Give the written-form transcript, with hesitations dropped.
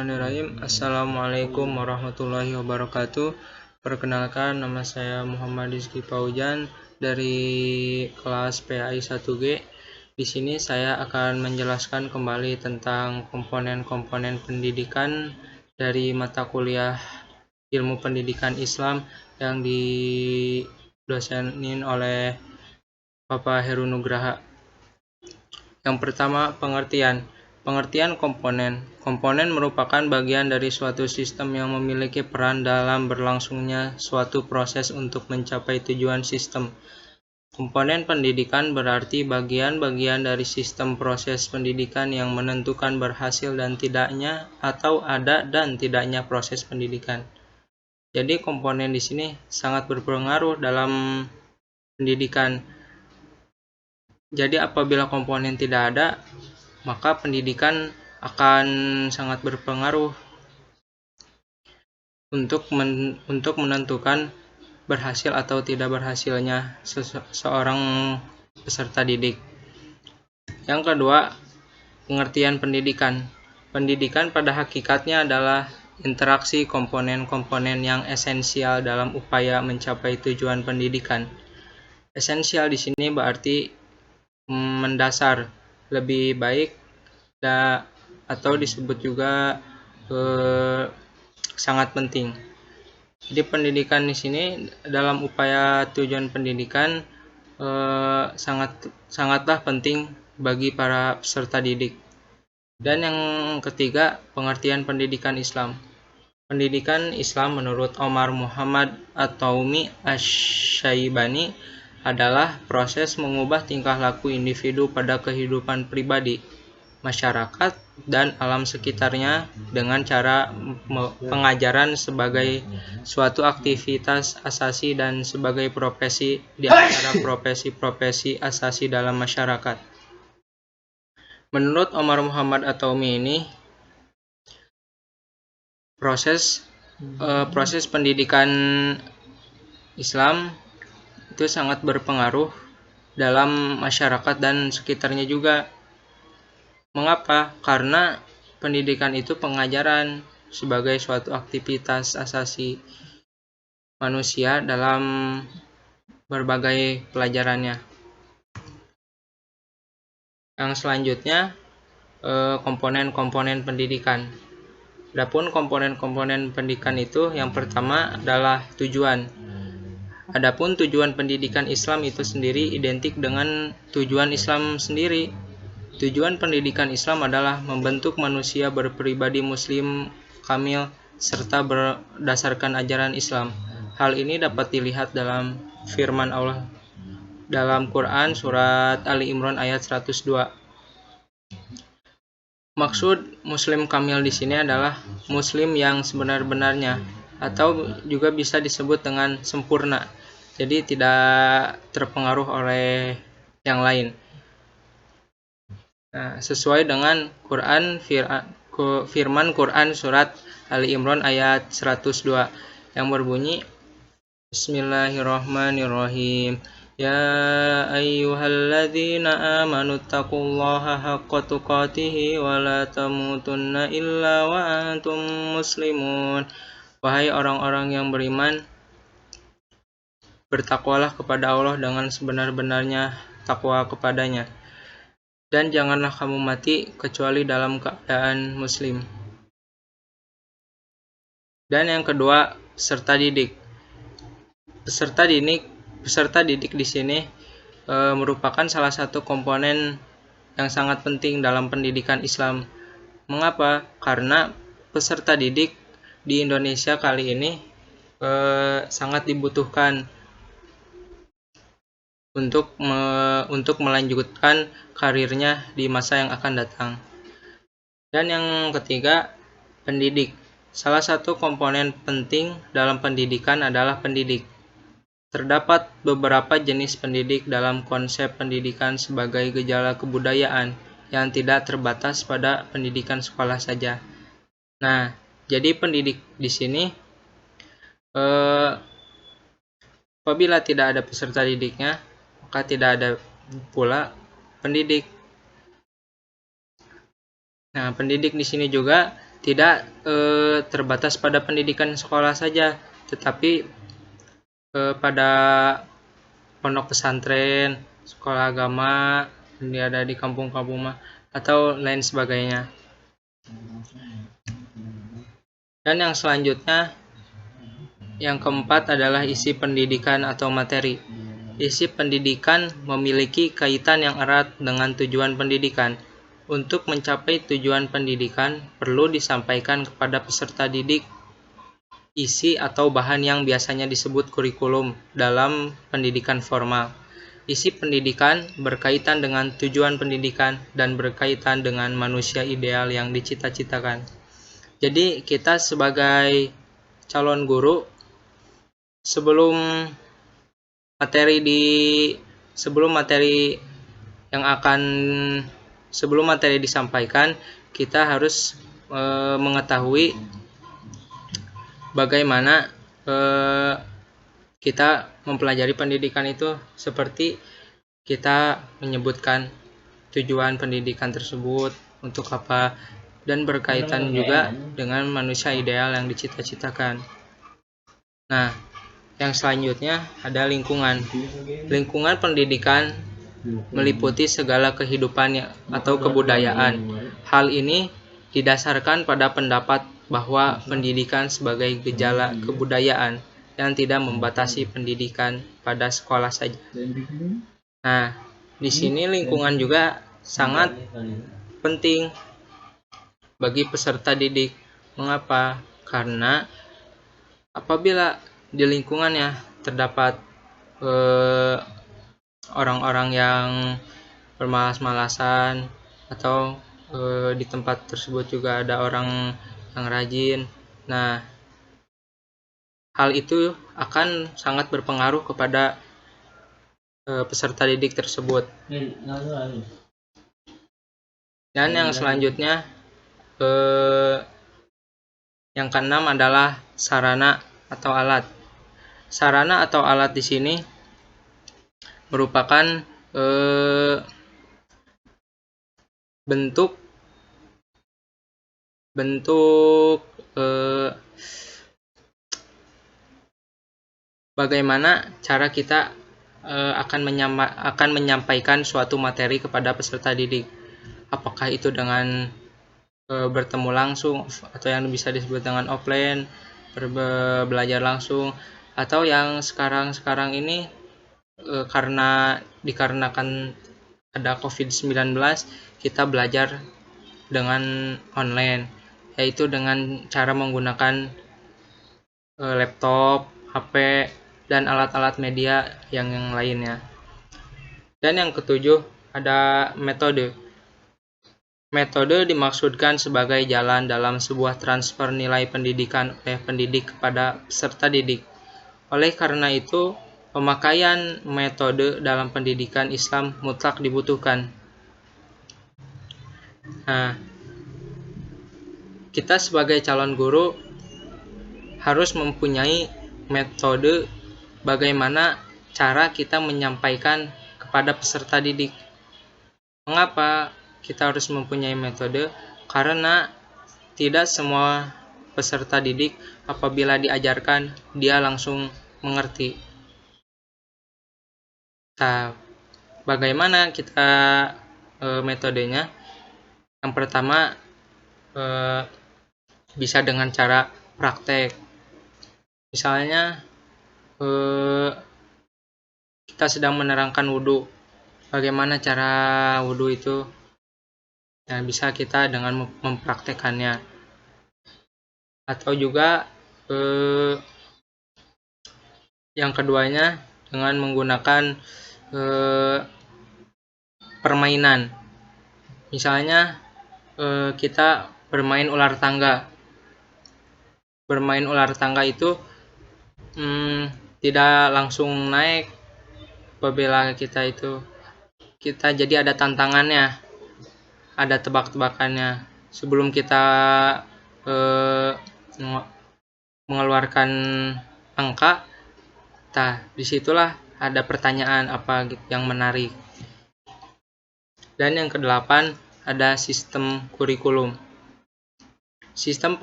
Bismillahirrahmanirrahim. Assalamualaikum warahmatullahi wabarakatuh. Perkenalkan, nama saya Muhammad Rizky Paujan dari kelas PAI 1G. Di sini saya akan menjelaskan kembali tentang komponen-komponen pendidikan dari mata kuliah Ilmu Pendidikan Islam yang didosenin oleh Bapak Heru Nugraha. Yang pertama, pengertian. Pengertian komponen. Komponen merupakan bagian dari suatu sistem yang memiliki peran dalam berlangsungnya suatu proses untuk mencapai tujuan sistem. Komponen pendidikan berarti bagian-bagian dari sistem proses pendidikan yang menentukan berhasil dan tidaknya atau ada dan tidaknya proses pendidikan. Jadi komponen di sini sangat berpengaruh dalam pendidikan. Jadi apabila komponen tidak ada, maka pendidikan akan sangat berpengaruh untuk menentukan berhasil atau tidak berhasilnya seorang peserta didik. Yang kedua, pengertian pendidikan. Pendidikan pada hakikatnya adalah interaksi komponen-komponen yang esensial dalam upaya mencapai tujuan pendidikan. Esensial di sini berarti mendasar, lebih baik atau disebut juga sangat penting. Jadi pendidikan di sini dalam upaya tujuan pendidikan sangatlah penting bagi para peserta didik. Dan yang ketiga, pengertian pendidikan Islam. Pendidikan Islam menurut Omar Muhammad At-Taumi Asy-Syaibani adalah proses mengubah tingkah laku individu pada kehidupan pribadi, masyarakat, dan alam sekitarnya dengan cara pengajaran sebagai suatu aktivitas asasi dan sebagai profesi di antara profesi-profesi asasi dalam masyarakat. Menurut Omar Muhammad At-Taumi ini, proses pendidikan Islam itu sangat berpengaruh dalam masyarakat dan sekitarnya juga. Mengapa? Karena pendidikan itu pengajaran sebagai suatu aktivitas asasi manusia dalam berbagai pelajarannya. Yang selanjutnya, komponen-komponen pendidikan. Adapun komponen-komponen pendidikan itu yang pertama adalah tujuan. Adapun tujuan pendidikan Islam itu sendiri identik dengan tujuan Islam sendiri. Tujuan pendidikan Islam adalah membentuk manusia berpribadi muslim kamil serta berdasarkan ajaran Islam. Hal ini dapat dilihat dalam firman Allah dalam Quran surat Ali Imran ayat 102. Maksud muslim kamil di sini adalah muslim yang sebenar-benarnya, atau juga bisa disebut dengan sempurna. Jadi tidak terpengaruh oleh yang lain. Nah, sesuai dengan firman Quran surat Ali Imran ayat 102 yang berbunyi, Bismillahirrahmanirrahim. Ya ayyuhalladzina amanu taqullaha haqqa tuqatih wa la tamutunna illa wa antum muslimun. Wahai orang-orang yang beriman, bertakwalah kepada Allah dengan sebenar-benarnya takwa kepadanya, dan janganlah kamu mati kecuali dalam keadaan muslim. Dan yang kedua, peserta didik. Peserta didik di sini merupakan salah satu komponen yang sangat penting dalam pendidikan Islam. Mengapa? Karena peserta didik di Indonesia kali ini sangat dibutuhkan untuk melanjutkan karirnya di masa yang akan datang. Dan yang ketiga, pendidik. Salah satu komponen penting dalam pendidikan adalah pendidik. Terdapat beberapa jenis pendidik dalam konsep pendidikan sebagai gejala kebudayaan yang tidak terbatas pada pendidikan sekolah saja. Nah, jadi pendidik di sini apabila tidak ada peserta didiknya, maka tidak ada pula pendidik. Nah, pendidik di sini juga tidak terbatas pada pendidikan sekolah saja, tetapi pada pondok pesantren, sekolah agama yang ada di kampung-kampung atau lain sebagainya. Dan yang selanjutnya, yang keempat adalah isi pendidikan atau materi. Isi pendidikan memiliki kaitan yang erat dengan tujuan pendidikan. Untuk mencapai tujuan pendidikan, perlu disampaikan kepada peserta didik isi atau bahan yang biasanya disebut kurikulum dalam pendidikan formal. Isi pendidikan berkaitan dengan tujuan pendidikan dan berkaitan dengan manusia ideal yang dicita-citakan. Jadi kita sebagai calon guru, sebelum materi disampaikan, kita harus mengetahui bagaimana kita mempelajari pendidikan itu, seperti kita menyebutkan tujuan pendidikan tersebut untuk apa, dan berkaitan juga dengan manusia ideal yang dicita-citakan. Nah, yang selanjutnya ada lingkungan. Lingkungan pendidikan meliputi segala kehidupan atau kebudayaan. Hal ini didasarkan pada pendapat bahwa pendidikan sebagai gejala kebudayaan yang tidak membatasi pendidikan pada sekolah saja. Nah, di sini lingkungan juga sangat penting bagi peserta didik. Mengapa? Karena apabila di lingkungannya terdapat orang-orang yang bermalas-malasan, atau di tempat tersebut juga ada orang yang rajin, nah hal itu akan sangat berpengaruh kepada peserta didik tersebut. Dan yang selanjutnya, yang keenam adalah sarana atau alat. Sarana atau alat di sini merupakan bentuk bagaimana cara kita akan menyampaikan suatu materi kepada peserta didik. Apakah itu dengan bertemu langsung, atau yang bisa disebut dengan offline, belajar langsung, atau yang sekarang ini dikarenakan ada COVID-19, kita belajar dengan online, yaitu dengan cara menggunakan laptop, HP, dan alat-alat media yang lainnya. Dan yang ketujuh ada metode. Metode dimaksudkan sebagai jalan dalam sebuah transfer nilai pendidikan oleh pendidik kepada peserta didik. Oleh karena itu, pemakaian metode dalam pendidikan Islam mutlak dibutuhkan. Nah, kita sebagai calon guru harus mempunyai metode bagaimana cara kita menyampaikan kepada peserta didik. Mengapa kita harus mempunyai metode? Karena tidak semua peserta didik apabila diajarkan dia langsung mengerti. Nah, bagaimana kita metodenya? Yang pertama, bisa dengan cara praktek. Misalnya kita sedang menerangkan wudhu, bagaimana cara wudhu itu? Nah, bisa kita dengan mempraktekannya. Atau juga yang keduanya dengan menggunakan permainan. Misalnya kita bermain ular tangga. Bermain ular tangga itu tidak langsung naik. Apabila kita jadi ada tantangannya, ada tebak-tebakannya. Sebelum kita mengeluarkan angka, disitulah ada pertanyaan apa yang menarik. Dan yang kedelapan ada sistem kurikulum. Sistem